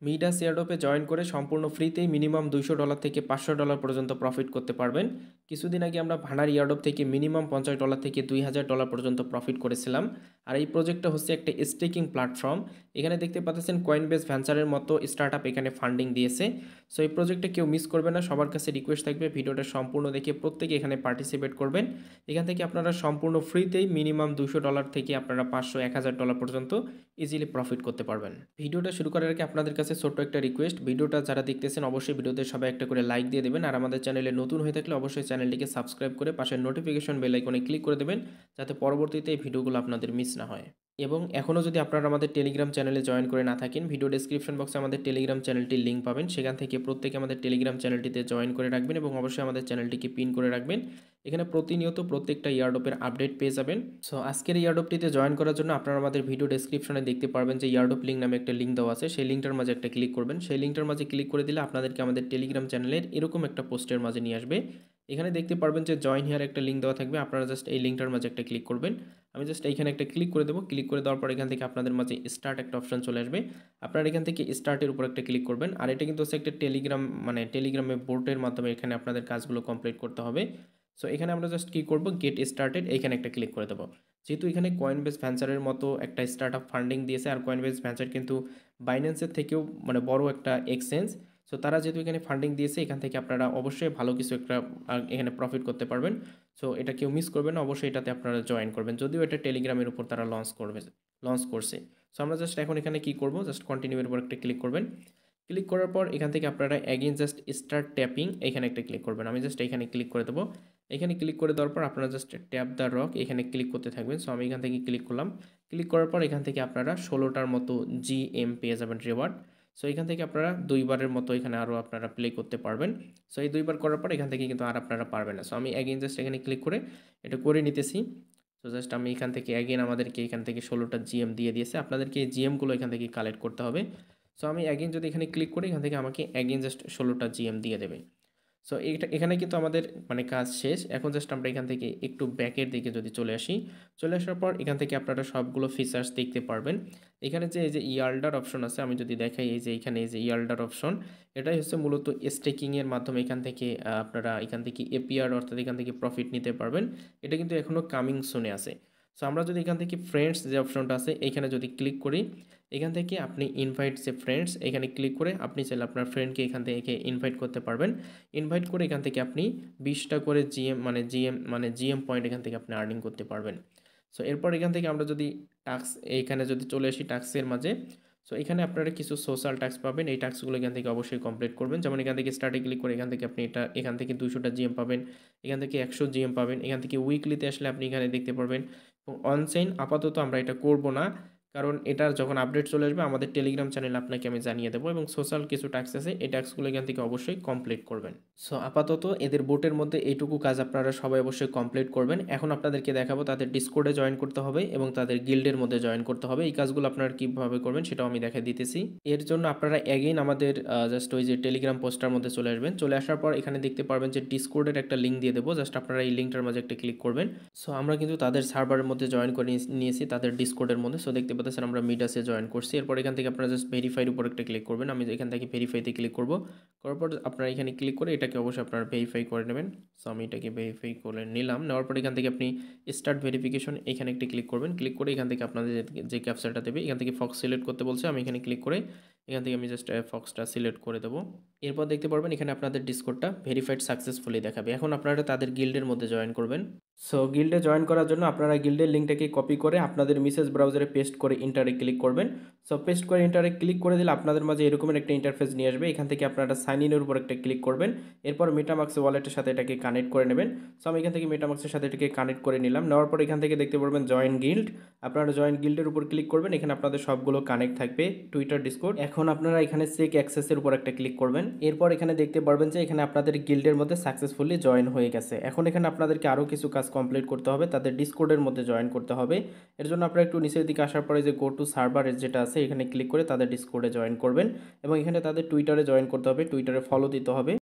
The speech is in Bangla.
মিডাস এয়ারড্রপে জয়েন করে সম্পূর্ণ ফ্রিতেই মিনিমাম $200 থেকে $500 পর্যন্ত প্রফিট করতে পারবেন। কিছুদিন আগে আমরা ভান্ডার এয়ারড্রপ থেকে মিনিমাম $50 থেকে $2000 পর্যন্ত প্রফিট করেছিলাম। আর এই প্রজেক্টটা হচ্ছে একটা স্টেকিং প্ল্যাটফর্ম। এখানে দেখতে পাচ্ছেন কয়েনবেস ভেঞ্চারের মতো স্টার্টআপ এখানে ফান্ডিং দিয়েছে। সো এই প্রজেক্টে কেউ মিস করবে না, সবার কাছে রিকোয়েস্ট থাকবে ভিডিওটা সম্পূর্ণ দেখে প্রত্যেকে এখানে পার্টিসিপেট করবেন। এখান থেকে আপনারা সম্পূর্ণ ফ্রিতেই মিনিমাম $200 থেকে আপনারা $500-1000 পর্যন্ত ইজিলি প্রফিট করতে পারবেন। ভিডিওটা শুরু করার আগে আপনাদের কাছে ছোট্ট একটা রিকোয়েস্ট, ভিডিওটা যারা দেখতেছেন অবশ্যই ভিডিওতে সবাই একটা করে লাইক দিয়ে দেবেন, আর আমাদের চ্যানেলে নতুন হয়ে থাকলে অবশ্যই চ্যানেলটিকে সাবস্ক্রাইব করে পাশের নোটিফিকেশন বেল আইকনে ক্লিক করে দেবেন, যাতে পরবর্তীতে এই ভিডিওগুলো আপনাদের মিস না হয়। এবং এখনও যদি আপনারা আমাদের টেলিগ্রাম চ্যানেলে জয়েন করে না থাকেন, ভিডিও ডেসক্রিপশন বক্সে আমাদের টেলিগ্রাম চ্যানেলটির লিঙ্ক পাবেন, সেখান থেকে প্রত্যেকে আমাদের টেলিগ্রাম চ্যানেলটিতে জয়েন করে রাখবেন এবং অবশ্যই আমাদের চ্যানেলটিকে পিন করে রাখবেন। এখানে প্রতিনিয়ত প্রত্যেকটা ইয়ারড্রপের আপডেট পেয়ে যাবেন। সো আজকের ইয়ারড্রপটিতে জয়েন করার জন্য আপনারা আমাদের ভিডিও ডেসক্রিপশনে দেখতে পারবেন যে ইয়ারড্রপ লিঙ্ক নামে একটা লিঙ্ক দেওয়া আছে, সেই লিঙ্কটার মাঝে একটা ক্লিক করবেন। সেই লিঙ্কটার মাঝে ক্লিক করে দিলে আপনাদেরকে আমাদের টেলিগ্রাম চ্যানেলের এরকম একটা পোস্টের মাঝে নিয়ে আসবে। এখানে দেখতে পারবেন যে জয়েন হিয়ার একটা লিঙ্ক দেওয়া থাকবে, আপনারা জাস্ট এই লিঙ্কটার মাঝে একটা ক্লিক করবেন। আমি জাস্ট এইখানে একটা ক্লিক করে দেবো। ক্লিক করে দেওয়ার পর এখান থেকে আপনাদের মাঝে স্টার্ট একটা অপশন চলে আসবে, আপনারা এখান থেকে স্টার্টের উপর একটা ক্লিক করবেন। আর এটা কিন্তু হচ্ছে একটা টেলিগ্রাম, মানে টেলিগ্রামে বোর্ডের মাধ্যমে এখানে আপনাদের কাজগুলো কমপ্লিট করতে হবে। সো এখানে আমরা জাস্ট কী করবো, গেট স্টার্টেড এইখানে একটা ক্লিক করে দেবো। যেহেতু এখানে কয়েনবেস ভেঞ্চারের মতো একটা স্টার্টআপ ফান্ডিং দিয়েছে, আর কয়েনবেস ভেঞ্চার কিন্তু বাইন্যান্সের থেকেও মানে বড় একটা এক্সচেঞ্জ। সো তারা যেহেতু এখানে ফান্ডিং দিয়েছে, এখান থেকে আপনারা অবশ্যই ভালো কিছু একটা এখানে প্রফিট করতে পারবেন। সো এটা কেউ মিস করবেন না, অবশ্যই এটাতে আপনারা জয়েন করবেন, যদিও এটা টেলিগ্রামের উপর তারা লঞ্চ করছে। সো আমরা জাস্ট এখন এখানে কী করবো, জাস্ট কন্টিনিউয়ের উপর একটা ক্লিক করবেন। ক্লিক করার পর এখান থেকে আপনারা অ্যাগেন জাস্ট স্টার্ট ট্যাপিং এখানে একটা ক্লিক করবেন। আমি জাস্ট এখানে ক্লিক করে দেবো। এখানে ক্লিক করে দেওয়ার পর আপনারা জাস্ট ট্যাপ দ্য রক এখানে ক্লিক করতে থাকবেন। সো আমি এখান থেকে ক্লিক করলাম। ক্লিক করার পর এখান থেকে আপনারা 16টার মতো GM পেয়ে যাবেন রিওয়ার্ড। সো এখান থেকে আপনারা 2বারের মতো এখানে আরও আপনারা প্লে করতে পারবেন। সো এই 2বার করার পর এখান থেকে কিন্তু আর আপনারা পারবেন না। সো আমি অ্যাগেন জাস্ট এখানে ক্লিক করে এটা করে নিতেছি। সো জাস্ট আমি এখান থেকে অ্যাগেন আমাদেরকে এখান থেকে 16টা GM দিয়ে দিয়েছে, আপনাদেরকে এই GMগুলো এখান থেকে কালেক্ট করতে হবে। সো আমি অ্যাগেন যদি এখানে ক্লিক করি, এখান থেকে আমাকে অ্যাগেন জাস্ট 16টা GM দিয়ে দেবে। সো এখানে কিন্তু আমাদের মানে কাজ শেষ। এখন জাস্ট আমরা এখান থেকে একটু ব্যাকের দিকে যদি চলে আসি, চলে আসার পর এখান থেকে আপনারা সবগুলো ফিচার্স দেখতে পারবেন। এখানে যে এই যে ইয়াল্ডার অপশন আছে, আমি যদি দেখাই এই যে এখানে এই যে ইয়াল্ডার অপশন, এটাই হচ্ছে মূলত স্টেকিংয়ের মাধ্যমে এখান থেকে আপনারা এখান থেকে এপিআর অর্থাৎ এখান থেকে প্রফিট নিতে পারবেন। এটা কিন্তু এখনও কামিং সুনে আছে। সো আমরা যদি এখান থেকে ফ্রেন্ডস যে অপশনটা আছে এইখানে যদি ক্লিক করি, এখান থেকে আপনি ইনভাইট যে ফ্রেন্ডস এখানে ক্লিক করে আপনি চাইলে আপনার ফ্রেন্ডকে এখান থেকে ইনভাইট করতে পারবেন। ইনভাইট করে এখান থেকে আপনি 20টা করে জিএম পয়েন্ট এখান থেকে আপনি আর্নিং করতে পারবেন। সো এরপর এখান থেকে আমরা যদি টাস্ক এইখানে যদি চলে আসি টাস্কের মাঝে, সো এখানে আপনারা কিছু সোশ্যাল টাস্ক পাবেন। এই টাস্কগুলো এখান থেকে অবশ্যই কমপ্লিট করবেন। যেমন এখান থেকে স্টার্টে ক্লিক করে এখান থেকে আপনি এখান থেকে 200টা GM পাবেন, এখান থেকে 100 GM পাবেন। এখান থেকে উইকলিতে আসলে আপনি এখানে দেখতে পারবেন। এবং অনচেইন আপাতত আমরা এটা করব না, কারণ এটার যখন আপডেট চলে আসবে আমাদের টেলিগ্রাম চ্যানেলে আপনাকে আমি জানিয়ে দেবো। এবং সোশ্যাল কিছু টাস্ক আছে, এই টাস্কগুলো এখান থেকে অবশ্যই কমপ্লিট করবেন। সো আপাতত এদের বোটের মধ্যে এইটুকু কাজ আপনারা সবাই অবশ্যই কমপ্লিট করবেন। এখন আপনাদেরকে দেখাবো তাদের ডিসকর্ডে জয়েন করতে হবে এবং তাদের গিল্ডের মধ্যে জয়েন করতে হবে। এই কাজগুলো আপনারা কীভাবে করবেন সেটাও আমি দেখা দিতেছি। এর জন্য আপনারা অ্যাগেইন আমাদের জাস্ট ওই যে টেলিগ্রাম পোস্টার মধ্যে চলে আসবেন। চলে আসার পর এখানে দেখতে পারবেন যে ডিসকর্ডের একটা লিঙ্ক দিয়ে দেবো, জাস্ট আপনারা এই লিঙ্কটার মাঝে একটা ক্লিক করবেন। সো আমরা কিন্তু তাদের সার্ভারের মধ্যে জয়েন করে নিয়েছি, তাদের ডিসকর্ডের মধ্যে। সো দেখতে পাচ্ছেন আমরা মিডাসে জয়েন করছি। এরপর এখান থেকে আপনারা জাস্ট ভেরিফাইয়ের উপর একটা ক্লিক করবেন। আমি এখান থেকে ভেরিফাইতে ক্লিক করব, করার পর আপনারা এখানে ক্লিক করে এটাকে অবশ্যই আপনারা ভেরিফাই করে নেবেন। সো আমি এটাকে ভেরিফাই করে নিলাম। নেওয়ার পর এখান থেকে আপনি স্টার্ট ভেরিফিকেশন এখানে একটা ক্লিক করবেন। ক্লিক করে এখান থেকে আপনাদের যে ক্যাপচারটা দেবে এখান থেকে ফক্স সিলেক্ট করতে বলছে, আমি এখানে ক্লিক করে এখান থেকে আমি জাস্ট ফক্সটা সিলেক্ট করে দেবো। এরপর দেখতে পারবেন এখানে আপনাদের ডিসকর্ডটা ভেরিফাইড সাকসেসফুলি দেখাবে। এখন আপনারা তাদের গিল্ডের মধ্যে জয়েন করবেন। সো গিল্ডে জয়েন করার জন্য আপনারা গিল্ডের লিঙ্কটাকে কপি করে আপনাদের মেসেজ ব্রাউজারে পেস্ট করে ইন্টারে ক্লিক করবেন। সো পেস্ট করে ইন্টারে ক্লিক করে দিলে আপনাদের মাঝে এরকমের একটা ইন্টারফেস নিয়ে আসবে। এখান থেকে আপনারা সাইন ইনের উপর একটা ক্লিক করবেন। এরপর মেটামাক্স ওয়ালেটের সাথে এটাকে কানেক্ট করে নেবেন। সো আমি এখান থেকে মেটামাক্সের সাথে এটাকে কানেক্ট করে নিলাম। নেওয়ার পর এখান থেকে দেখতে পারবেন জয়েন গিল্ড, আপনারা জয়েন গিল্ডের উপর ক্লিক করবেন। এখানে আপনাদের সবগুলো কানেক্ট থাকবে, টুইটার, ডিসকর্ড। এখন আপনারা এখানে চেক অ্যাক্সেসের উপর একটা ক্লিক করবেন। এরপর এখানে দেখতে পারবেন যে এখানে আপনাদের গিল্ডের মধ্যে সাকসেসফুলি জয়েন হয়ে গেছে। এখন এখানে আপনাদেরকে আরও কিছু কাজ কমপ্লিট করতে হবে, তাদের ডিসকর্ডের মধ্যে জয়েন করতে হবে। এর জন্য আপনারা একটু নিচের দিকে আসার পরে যে গো টু সার্ভারের যেটা আছে এখানে ক্লিক করে তাদের ডিসকর্ডে জয়েন করবেন এবং এখানে তাদের টুইটারে জয়েন করতে হবে, টুইটারে ফলো দিতে হবে।